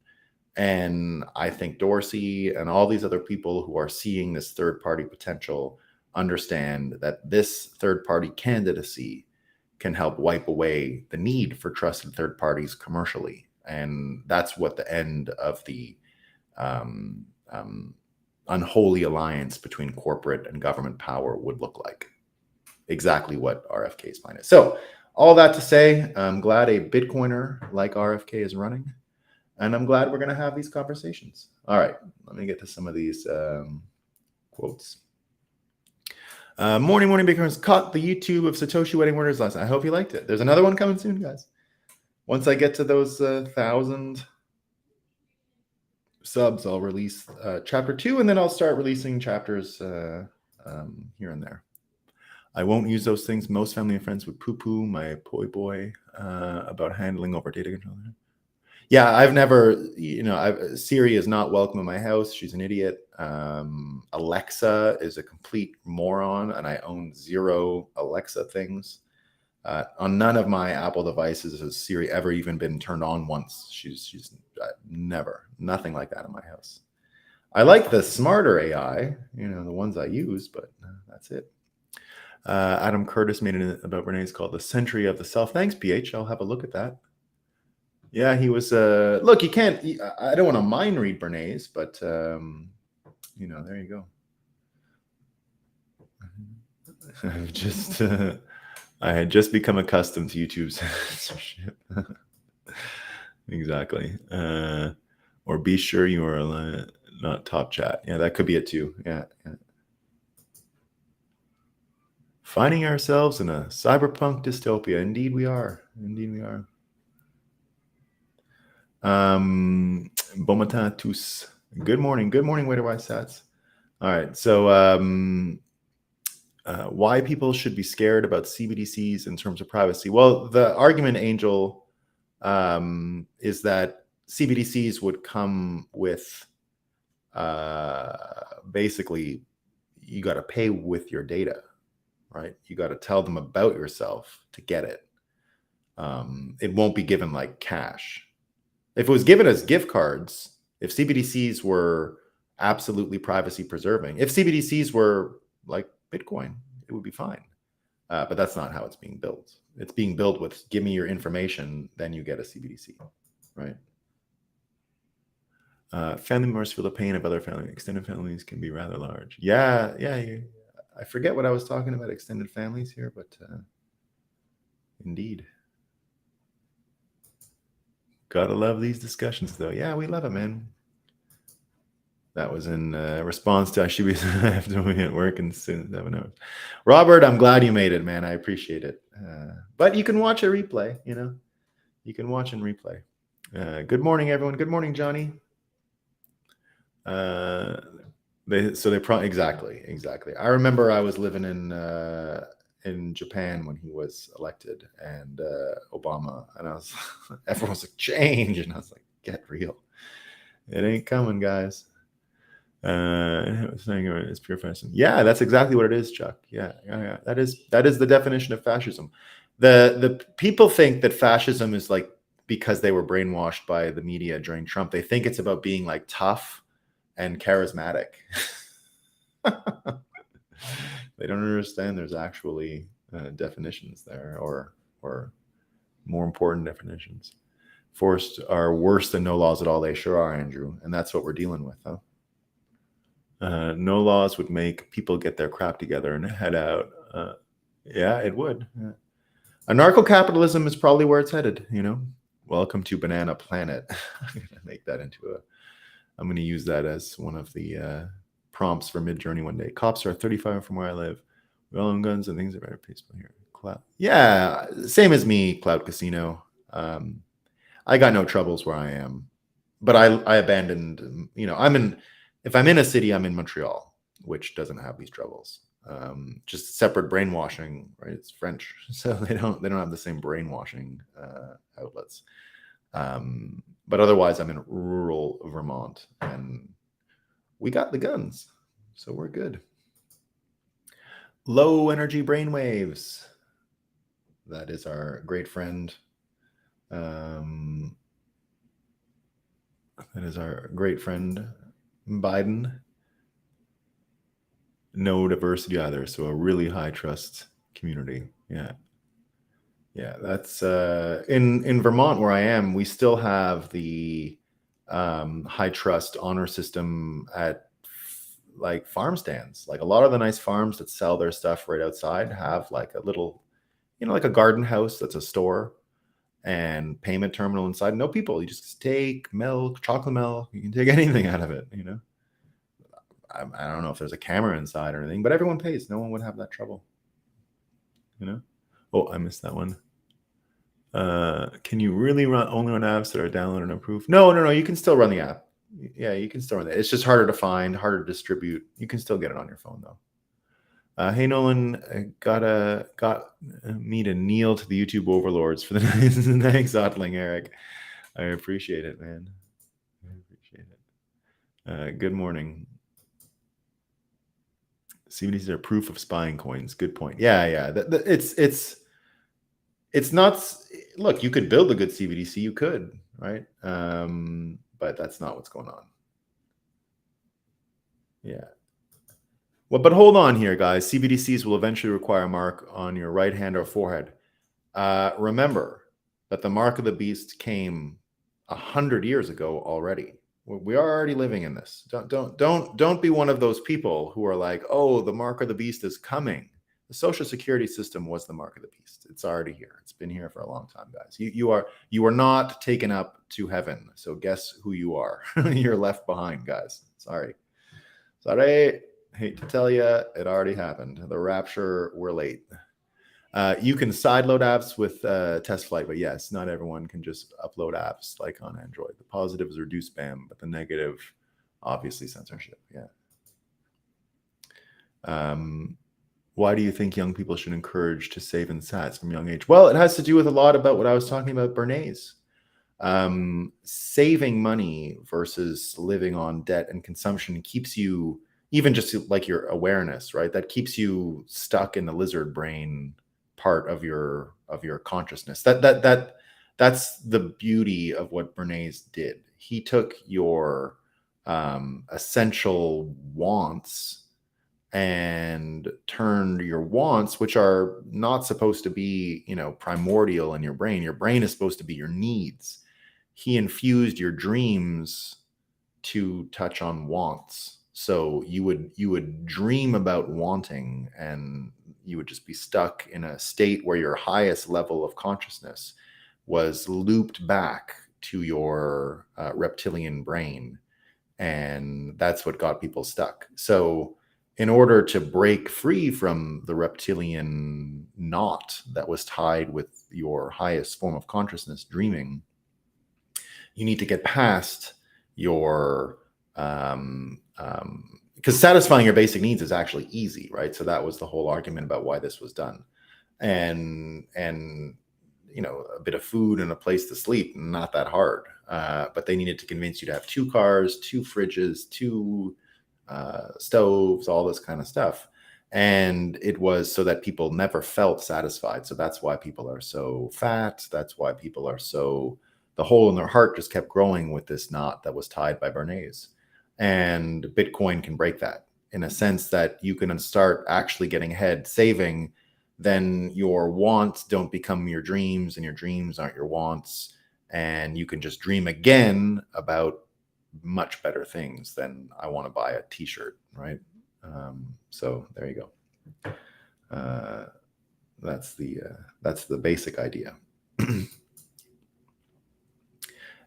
And I think Dorsey and all these other people who are seeing this third party potential understand that this third party candidacy can help wipe away the need for trusted third parties commercially. And that's what the end of the unholy alliance between corporate and government power would look like. Exactly what RFK's plan is. So all that to say, I'm glad a Bitcoiner like RFK is running, and I'm glad we're going to have these conversations. All right, let me get to some of these quotes. Morning, Bitcoiners. Caught the YouTube of Satoshi Wedding Murders last night. I hope you liked it. There's another one coming soon, guys. Once I get to those 1,000 subs, I'll release chapter 2, and then I'll start releasing chapters here and there. I won't use those things. Most family and friends would poo-poo my boy about handling over data control. Yeah, I've never, Siri is not welcome in my house. She's an idiot. Alexa is a complete moron, and I own 0 Alexa things. On none of my Apple devices has Siri ever even been turned on once. She's never, nothing like that in my house. I like the smarter AI, the ones I use, but that's it. Adam Curtis made it about Bernays called The Century of the Self. Thanks, PH. I'll have a look at that. Yeah, he was, look, you can't, I don't want to mind read Bernays, but, there you go. I had just become accustomed to YouTube's censorship. Exactly. Or be sure you are not top chat. Yeah, that could be it too. Yeah. Finding ourselves in a cyberpunk dystopia. Indeed we are. Bon tous. Good morning, Waiter White Sats. All right, so why people should be scared about CBDCs in terms of privacy? Well, the argument, Angel, is that CBDCs would come with basically you got to pay with your data, right? You got to tell them about yourself to get it. It won't be given like cash. If it was given as gift cards, if CBDCs were absolutely privacy preserving, if CBDCs were like Bitcoin, it would be fine. But that's not how it's being built. It's being built with give me your information, then you get a CBDC, right? Family members feel the pain of other family. Extended families can be rather large. Yeah. I forget what I was talking about extended families here, but indeed. Gotta love these discussions, though. Yeah, we love it, man. That was in response to I should be at work in 7 hours. Robert, I'm glad you made it, man. I appreciate it. But you can watch a replay, You can watch and replay. Good morning, everyone. Good morning, Johnny. Exactly. I remember I was living in Japan when he was elected, and Obama, and everyone was like, change, and I was like, get real. It ain't coming, guys. Saying it's pure fascism. Yeah, that's exactly what it is, Chuck. Yeah. That is the definition of fascism. The people think that fascism is like because they were brainwashed by the media during Trump. They think it's about being like tough and charismatic. They don't understand there's actually definitions there, or more important definitions. Forced are worse than no laws at all. They sure are, Andrew, and that's what we're dealing with, huh? No laws would make people get their crap together and head out. Yeah, it would. Yeah. Anarcho-capitalism is probably where it's headed, Welcome to Banana Planet. I'm going to make that I'm going to use that as one of the prompts for Midjourney one day. Cops are 35 from where I live. We all own guns and things are very peaceful here. Cloud. Yeah, same as me, Cloud Casino. I got no troubles where I am. But I abandoned, if I'm in a city, I'm in Montreal, which doesn't have these troubles. Just separate brainwashing, right? It's French, so they don't have the same brainwashing outlets. But otherwise, I'm in rural Vermont, and we got the guns, so we're good. Low energy brainwaves. That is our great friend. That is our great friend Biden. No diversity either, so a really high trust community. Yeah. That's in Vermont where I am. We still have the high trust honor system at like farm stands. Like a lot of the nice farms that sell their stuff right outside have like a little, like a garden house that's a store and payment terminal inside. No people. You just take milk, chocolate milk. You can take anything out of it. I don't know if there's a camera inside or anything, but everyone pays. No one would have that trouble. Oh, I missed that one. Can you really only run apps that are downloaded and approved? No. You can still run the app. Yeah, you can still run it. It's just harder to find, harder to distribute. You can still get it on your phone though. Hey Nolan, got me to kneel to the YouTube overlords for the thanks, Otling Eric. I appreciate it, man. I appreciate it. Good morning. CBDCs are proof of spying coins. Good point. Yeah. It's not. Look, you could build a good CBDC. You could, right? But that's not what's going on. Yeah. Well, but hold on here, guys. CBDCs will eventually require a mark on your right hand or forehead. Remember that the mark of the beast came 100 years ago already. We are already living in this. Don't be one of those people who are like, oh, the mark of the beast is coming. The social security system was the mark of the beast. It's already here. It's been here for a long time, guys. You are not taken up to heaven. So guess who you are? You're left behind, guys. Sorry. Hate to tell you, it already happened. The rapture, we're late. You can sideload apps with test flight, but yes, not everyone can just upload apps like on Android. The positives are do spam, but the negative, obviously censorship. Yeah. Why do you think young people should encourage to save in sats from a young age? Well, it has to do with a lot about what I was talking about, Bernays. Saving money versus living on debt and consumption keeps you, even just like your awareness, right? That keeps you stuck in the lizard brain part of your consciousness. That's the beauty of what Bernays did. He took your essential wants and turned your wants, which are not supposed to be, primordial in your brain. Your brain is supposed to be your needs. He infused your dreams to touch on wants. So you would dream about wanting, and you would just be stuck in a state where your highest level of consciousness was looped back to your reptilian brain. And that's what got people stuck. So in order to break free from the reptilian knot that was tied with your highest form of consciousness, dreaming, you need to get past your because satisfying your basic needs is actually easy, right? So that was the whole argument about why this was done. And a bit of food and a place to sleep, not that hard. But they needed to convince you to have 2 cars, 2 fridges, 2 stoves, all this kind of stuff. And it was so that people never felt satisfied. So that's why people are so fat. That's why people are so, the hole in their heart just kept growing with this knot that was tied by Bernays. And Bitcoin can break that in a sense that you can start actually getting ahead, saving. Then your wants don't become your dreams, and your dreams aren't your wants. And you can just dream again about much better things than I want to buy a t-shirt, right? So there you go. That's the basic idea.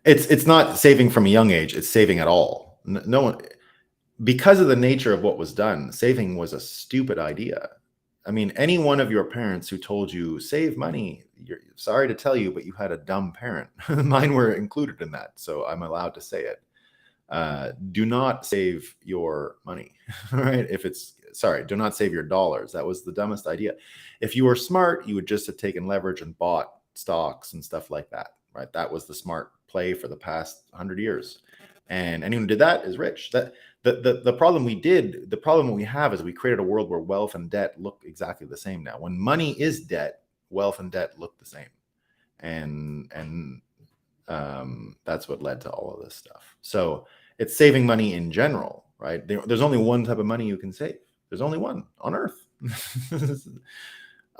It's not saving from a young age, it's saving at all. No one, because of the nature of what was done, saving was a stupid idea. I mean, any one of your parents who told you save money, you're sorry to tell you, but you had a dumb parent. Mine were included in that, so I'm allowed to say it. Do not save your money, right? Do not save your dollars. That was the dumbest idea. If you were smart, you would just have taken leverage and bought stocks and stuff like that, right? That was the smart play for the past 100 years. And anyone who did that is rich. That the problem we have is we created a world where wealth and debt look exactly the same now. When money is debt, wealth and debt look the same. And that's what led to all of this stuff. So it's saving money in general, right? There's only one type of money you can save. There's only one on earth.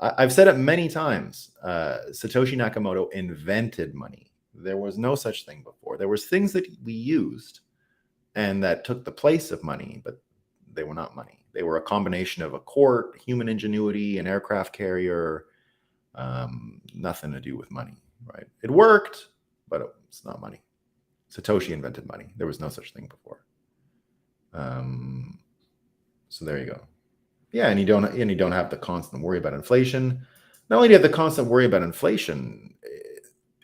I've said it many times. Satoshi Nakamoto invented money. There was no such thing before. There was things that we used and that took the place of money, but they were not money. They were a combination of a court, human ingenuity, an aircraft carrier, nothing to do with money, right? It worked, but it's not money. Satoshi invented money. There was no such thing before. So there you go. Yeah, and you don't have the constant worry about inflation. Not only do you have the constant worry about inflation,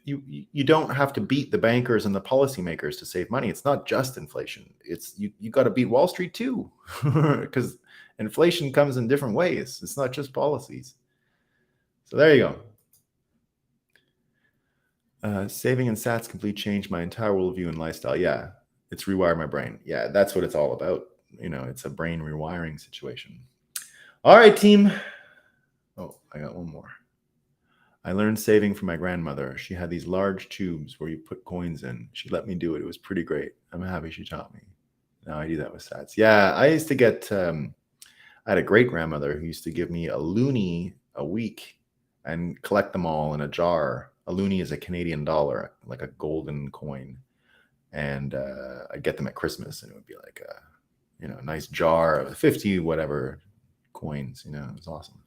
you don't have to beat the bankers and the policymakers to save money. It's not just inflation. It's you got to beat Wall Street too, because inflation comes in different ways. It's not just policies. So there you go. Saving in sats completely changed my entire worldview and lifestyle. Yeah, it's rewired my brain. Yeah, that's what it's all about. It's a brain rewiring situation. All right, team. Oh, I got one more. I learned saving from my grandmother. She had these large tubes where you put coins in. She let me do it. It was pretty great. I'm happy she taught me. Now I do that with sats. Yeah, I used to get, I had a great grandmother who used to give me a loonie a week and collect them all in a jar. A loonie is a Canadian dollar, like a golden coin. And I'd get them at Christmas, and it would be like a nice jar of 50 whatever coins. It was awesome.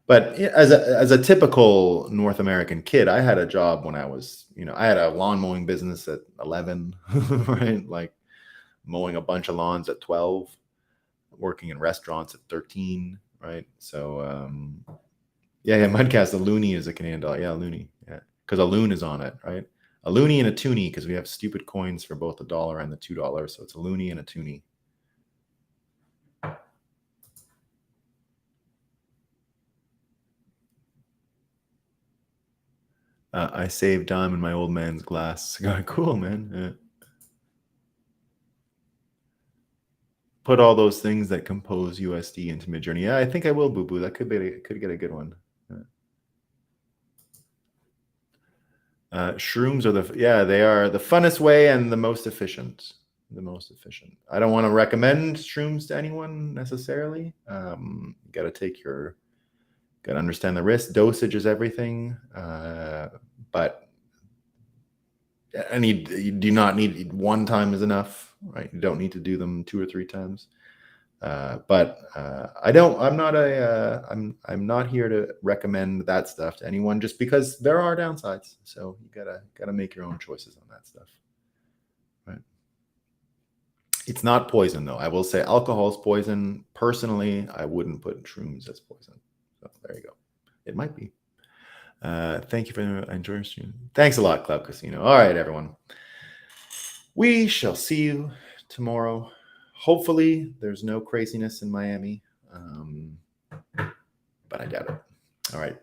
But as a typical North American kid, I had a job when I was, I had a lawn mowing business at 11, right? Like mowing a bunch of lawns at 12, working in restaurants at 13, right? So yeah, Mudcast, a loonie is a Canadian dollar. Yeah, a loonie. Yeah, because a loon is on it, right? A loonie and a toonie, because we have stupid coins for both the $1 and the $2. So it's a loonie and a toonie. I saved dime in my old man's glass. Cool, man. Yeah. Put all those things that compose USD into Midjourney. Yeah, I think I will, Boo Boo. That could get a good one. Shrooms are they are the funnest way and the most efficient. I don't want to recommend shrooms to anyone necessarily. You got to understand the risk. Dosage is everything. But you do not need, one time is enough, right? You don't need to do them 2 or 3 times. But I'm not here to recommend that stuff to anyone, just because there are downsides. So you gotta make your own choices on that stuff, right? It's not poison, though. I will say alcohol is poison. Personally, I wouldn't put shrooms as poison. So there you go. It might be. Thank you for enjoying stream. Thanks a lot, Club Casino. All right, everyone. We shall see you tomorrow. Hopefully, there's no craziness in Miami, but I doubt it. All right.